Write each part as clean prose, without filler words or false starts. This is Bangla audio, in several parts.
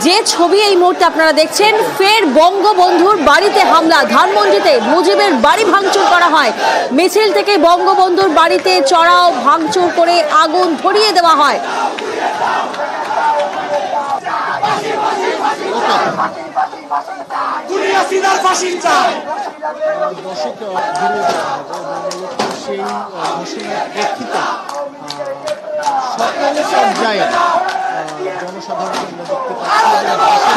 যে ছবি এই মুহূর্তে আপনারা দেখছেন, ফের বঙ্গবন্ধুর বাড়িতে হামলা। ধানমন্ডিতে মুজিবের বাড়ি ভাঙচুর করা হয়। মিছিল থেকে বঙ্গবন্ধুর বাড়িতে চড়াও ভাঙচুর করে আগুন ধরিয়ে দেওয়া হয়।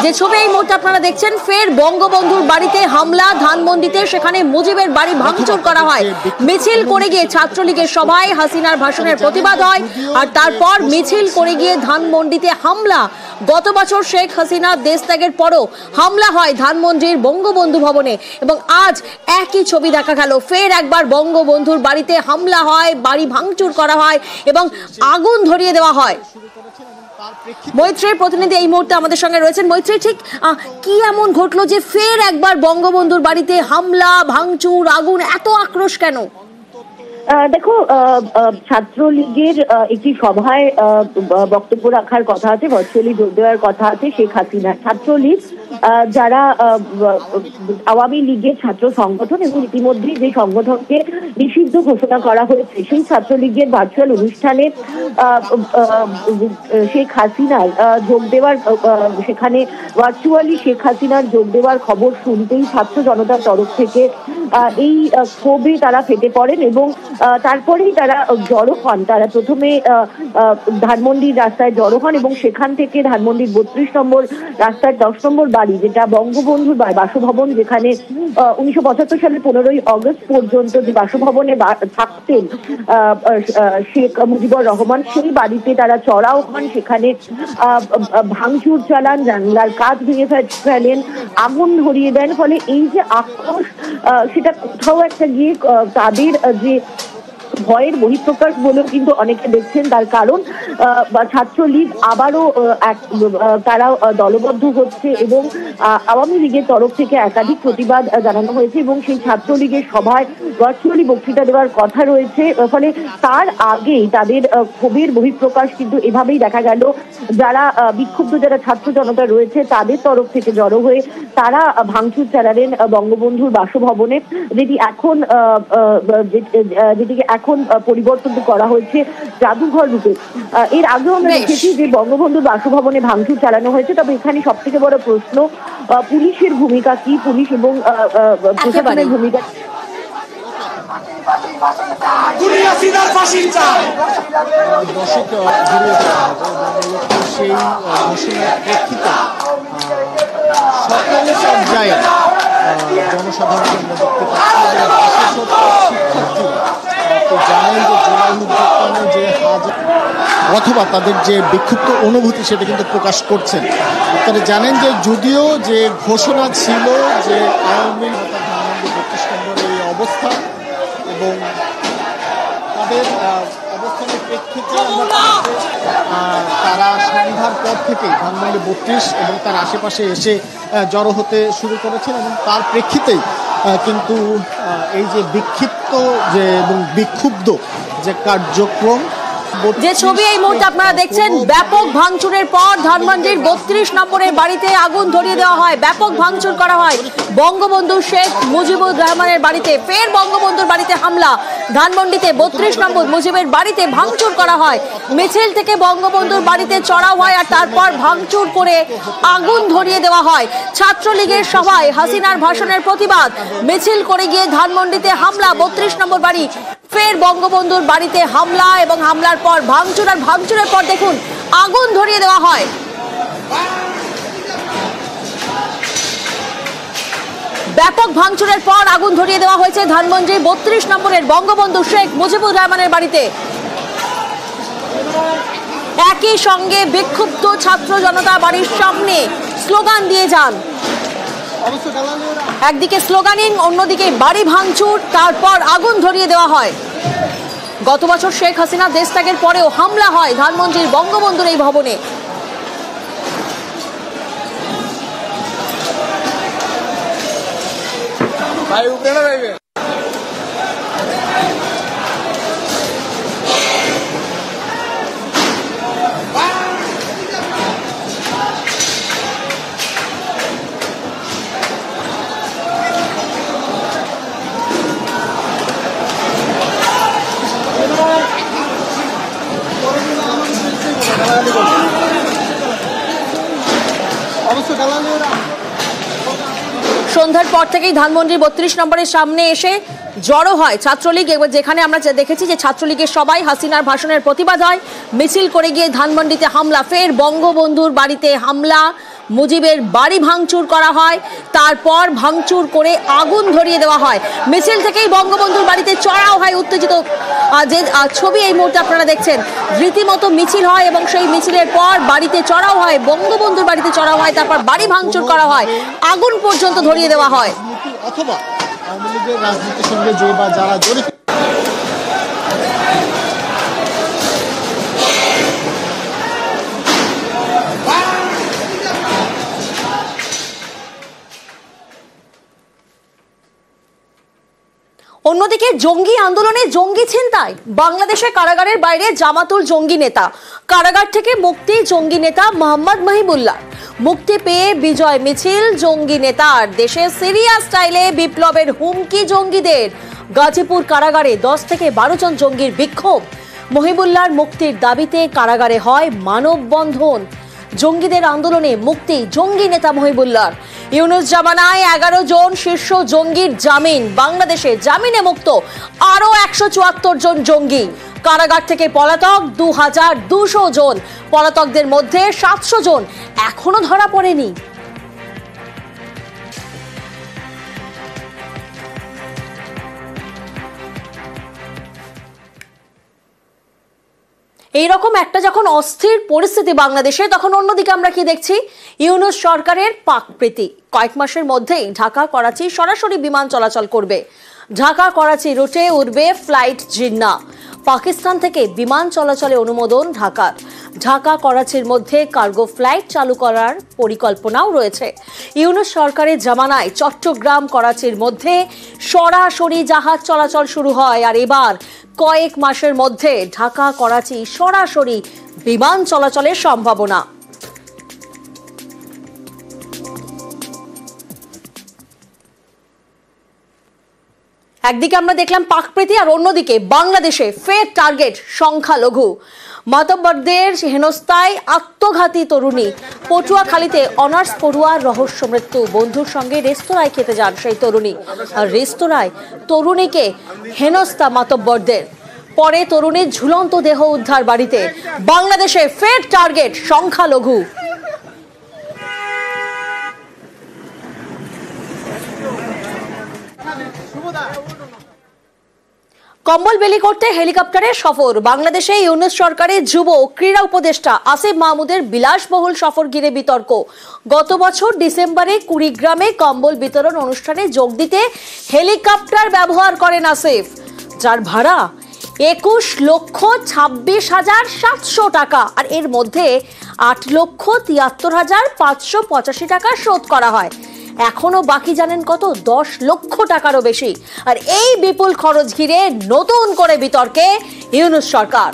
যে ছবি এই মুহূর্তে আপনারা দেখছেন, ফের বঙ্গবন্ধুর বাড়িতে হামলা। ধানমন্ডিতে সেখানে মুজিবের বাড়ি ভাঙচুর করা হয়। মিছিল করে গিয়ে ছাত্রলীগের সভায় হাসিনার ভাষণের প্রতিবাদ হয়, আর তারপর মিছিল করে গিয়ে ধানমন্ডিতে হামলা। গত বছর শেখ হাসিনা দেশ ত্যাগের পরও হামলা হয় ধানমন্ডির বঙ্গবন্ধু ভবনে, এবং আজ একই ছবি দেখা গেল। ফের একবার বঙ্গবন্ধুর বাড়িতে হামলা হয়, বাড়ি ভাঙচুর করা হয় এবং আগুন ধরিয়ে দেওয়া হয়। মৈত্রীর প্রতিনিধি এই মুহূর্তে আমাদের সঙ্গে রয়েছেন। মৈত্রী, ঠিক কি এমন ঘটলো যে ফের একবার বঙ্গবন্ধুর বাড়িতে হামলা, ভাঙচুর, আগুন, এত আক্রোশ কেন? দেখো, ছাত্রলীগের একটি সভায় বক্তব্য রাখার কথা আছে, ভার্চুয়ালি যোগ দেওয়ার কথা আছে শেখ হাসিনা। ছাত্রলীগ যারা আওয়ামী লীগের ছাত্র সংগঠন, এবং ইতিমধ্যেই যে সংগঠনকে নিষিদ্ধ ঘোষণা করা হয়েছে, সেই ছাত্রলীগের ভার্চুয়াল অনুষ্ঠানে শেখ হাসিনার যোগ দেওয়ার, সেখানে ভার্চুয়ালি শেখ হাসিনার যোগ দেওয়ার খবর শুনতেই ছাত্র জনতার তরফ থেকে এই ক্ষোভে তারা ফেটে পড়েন এবং তারপরেই তারা জড়ো হন। তারা প্রথমে ধানমন্ডির রাস্তায় জড়ো হন এবং সেখান থেকে ধানমন্ডির 32 নম্বর রাস্তার 10 নম্বর বাড়ি, যেটা বঙ্গবন্ধুর বাসভবন, যেখানে 1975 সালের 15ই অগস্ট পর্যন্ত যে বাসভবনে থাকতেন শেখ মুজিবুর রহমান, সেই বাড়িতে তারা চড়াও হন। সেখানে ভাঙচুর চালান, জানলার কাঁচ ভেঙে ফেলেন, আগুন ধরিয়ে দেন। ফলে এই যে আক্রোশ, সেটা কোথাও একটা গিয়ে তাদের যে ভয়ের বহিঃপ্রকাশ বলেও কিন্তু অনেকে দেখছেন। তার কারণ ছাত্রলীগ আবারও তারা দলবদ্ধ হচ্ছে এবং আওয়ামী লীগের তরফ থেকে একাধিক প্রতিবাদ জানানো হয়েছে এবং সেই ছাত্রলীগের সভায় ভার্চুয়ালি বক্তৃতা দেওয়ার কথা রয়েছে। ফলে তার আগেই তাদের ক্ষোভের বহিঃপ্রকাশ কিন্তু এভাবেই দেখা গেল। যারা বিক্ষুব্ধ, যারা ছাত্র জনতা রয়েছে, তাদের তরফ থেকে জড়ো হয়ে তারা ভাঙচুর চালালেন বঙ্গবন্ধুর বাসভবনে, যেটিকে এখন পরিবর্তন করা হয়েছে জাদুঘর রূপে। এর আগেও আমরা দেখেছি যে বঙ্গবন্ধুর বাসভবনে ভাঙচুর চালানো হয়েছে। তবে এখানে সব থেকে বড় প্রশ্ন, পুলিশের ভূমিকা কি, পুলিশ এবং প্রশাসনের ভূমিকা। সেই ঘোষণার প্রেক্ষিতে সকল পর্যায়ে জনসাধারণকে আমরা দেখতে পাচ্ছি, জানেন যে জুলাই নির্যাতনে যে অথবা তাদের যে বিক্ষুব্ধ অনুভূতি, সেটা কিন্তু প্রকাশ করছেন। আপনারা জানেন যে যদিও যে ঘোষণা ছিল যে আওয়ামী লীগ 32 নম্বর এই অবস্থান, এবং তাদের অবস্থানের প্রেক্ষিতে তারা সন্ধ্যার পর থেকেই ধানমন্ডি 32 এবং তার আশেপাশে এসে জড়ো হতে শুরু করেছেন, এবং তার প্রেক্ষিতেই কিন্তু এই যে বিক্ষিপ্ত যে এবং বিক্ষুব্ধ যে কার্যক্রম, যে ছবি এই মুহূর্তে আপনারা দেখছেন, ব্যাপক ভাঙচুরের পর ধানমন্ডির 32 নম্বরের বাড়িতে আগুন ধরিয়ে দেওয়া হয়, ব্যাপক ভাঙচুর করা হয় বঙ্গবন্ধু শেখ মুজিবুর রহমানের বাড়িতে। ফের বঙ্গবন্ধুর বাড়িতে হামলা। ধানমন্ডিতে 32 নম্বর মুজিবের বাড়িতে ভাঙচুর করা হয়। মিছিল থেকে বঙ্গবন্ধুর বাড়িতে চড়াও হয়, আর তারপর ভাঙচুর করে আগুন ধরিয়ে দেওয়া হয়। ছাত্রলীগের সভায় হাসিনার ভাষণের প্রতিবাদ। মিছিল করে গিয়ে ধানমন্ডিতে হামলা, 32 নম্বর বাড়ি। ফের বঙ্গবন্ধুর বাড়িতে হামলা এবং হামলার পর ভাঙচুর, আর ভাঙচুরের পর দেখুন আগুন ধরিয়ে দেওয়া হয়। ব্যাপক ভাঙচুরের পর আগুন ধরিয়ে দেওয়া হয়েছে ধানমন্ডির 32 নম্বরের বঙ্গবন্ধু শেখ মুজিবুর রহমানের বাড়িতে। একই সঙ্গে বিক্ষুব্ধ ছাত্র জনতা বাড়ির সামনে স্লোগান দিয়ে যান। একদিকে স্লোগানিং, অন্যদিকে বাড়ি ভাঙচুর, তারপর আগুন ধরিয়ে দেওয়া হয়। গত বছর শেখ হাসিনা দেশ ত্যাগের পরেও হামলা হয় ধানমন্ডির বঙ্গবন্ধুর এই ভবনে। সন্ধ্যার পর থেকেই ধানমন্ডির 32 নম্বরের সামনে এসে জড়ো হয় ছাত্রলীগ, এবং যেখানে আমরা দেখেছি যে ছাত্রলীগের সবাই হাসিনার ভাষণের প্রতিবাদ হয়। মিছিল করে গিয়ে ধানমন্ডিতে হামলা, ফের বঙ্গবন্ধুর বাড়িতে হামলা, মুজিবের বাড়ি ভাঙচুর করা হয়, তারপর ভাঙচুর করে আগুন ধরিয়ে দেওয়া হয়। মিছিল থেকেই বঙ্গবন্ধুর বাড়িতে চড়াও হয় উত্তেজিত যে ছবি এই মুহূর্তে আপনারা দেখছেন। রীতিমতো মিছিল হয় এবং সেই মিছিলের পর বাড়িতে চড়াও হয়, বঙ্গবন্ধুর বাড়িতে চড়াও হয়, তারপর বাড়ি ভাঙচুর করা হয়, আগুন পর্যন্ত ধরিয়ে দেওয়া হয়। অথবা আওয়ামী লীগের রাজনীতির সঙ্গে যে বা যারা জড়িত অন্যদিকে জঙ্গি আন্দোলনে জঙ্গি ছিনতাই, বাংলাদেশের কারাগারের বাইরে জামাতুল জঙ্গি নেতা, কারাগার থেকে মুক্তি জঙ্গি নেতা মোহাম্মদ মাহিবুল্লাহ। মুক্তি পেয়ে বিজয় মিছিল জঙ্গি নেতার, দেশে সিরিয়া স্টাইলে বিপ্লবের হুমকি জঙ্গিদের। গাজীপুর কারাগারে 10 থেকে 12 জন জঙ্গির বিক্ষোভ। মহিবুল্লাহর মুক্তির দাবিতে কারাগারে হয় মানববন্ধন। জঙ্গিদের আন্দোলনে মুক্তি জঙ্গি নেতা মহিবুল্লাহর। ইউনুস জামানায় 11 জন শীর্ষ জঙ্গির জামিন, বাংলাদেশে জামিনে মুক্ত আরো 174 জন জঙ্গি। কারাগার থেকে পলাতক 2200 জন, পলাতকদের মধ্যে 700 জন এখনো ধরা পড়েনি। এইরকম একটা যখন অস্থির পরিস্থিতি বাংলাদেশে, তখন অন্যদিকে আমরা কি দেখছি? ইউনুস সরকারের পাকপ্রীতি। কয়েক মাসের মধ্যেই ঢাকা করাচি সরাসরি বিমান চলাচল করবে। ঢাকা করাচি রুটে উড়বে ফ্লাইট জিন্না। পাকিস্তান থেকে বিমান চলাচলে অনুমোদন ঢাকার। ঢাকা করাচির মধ্যে কার্গো ফ্লাইট চালু করার পরিকল্পনাও রয়েছে। ইউনুস সরকারের জামানায় চট্টগ্রাম করাচির মধ্যে সরাসরি জাহাজ চলাচল শুরু হয়, আর এবার কয়েক মাসের মধ্যে ঢাকা করাচি সরাসরি বিমান চলাচলের সম্ভাবনা। একদিকে আমরা দেখলাম পাকপ্রীতি, আর অন্যদিকে বাংলাদেশে ফের টার্গেট সংখ্যালঘু। মাতব্বরদের হেনস্থায় আত্মঘাতী তরুণী। পটুয়াখালীতে অনার্স পড়ুয়ার রহস্য মৃত্যু। বন্ধুর সঙ্গে রেস্তোরাঁয় খেতে যান সেই তরুণী, আর রেস্তোরাঁয় তরুণীকে হেনস্থা মাতব্বরদের। পরে তরুণীর ঝুলন্ত দেহ উদ্ধার বাড়িতে। বাংলাদেশে ফের টার্গেট সংখ্যালঘু। কম্বল বিলি করতে হেলিকপ্টারে সফর। বাংলাদেশে ইউনুস সরকারের যুব ক্রীড়া উপদেষ্টা আসিফ মাহমুদের বিলাসবহুল সফর ঘিরে বিতর্ক। গত বছর ডিসেম্বরে কুড়িগ্রামে কম্বল বিতরণ অনুষ্ঠানে যোগ দিতে হেলিকপ্টার ব্যবহার করেন আসিফ, যার ভাড়া 21,26,700 টাকা, আর এর মধ্যে 8,73,585 টাকা শোধ করা হয়। এখনো বাকি জানেন কত? 10 লক্ষ টাকারও বেশি। আর এই বিপুল খরচ ঘিরে নতুন করে বিতর্কে ইউনুস সরকার।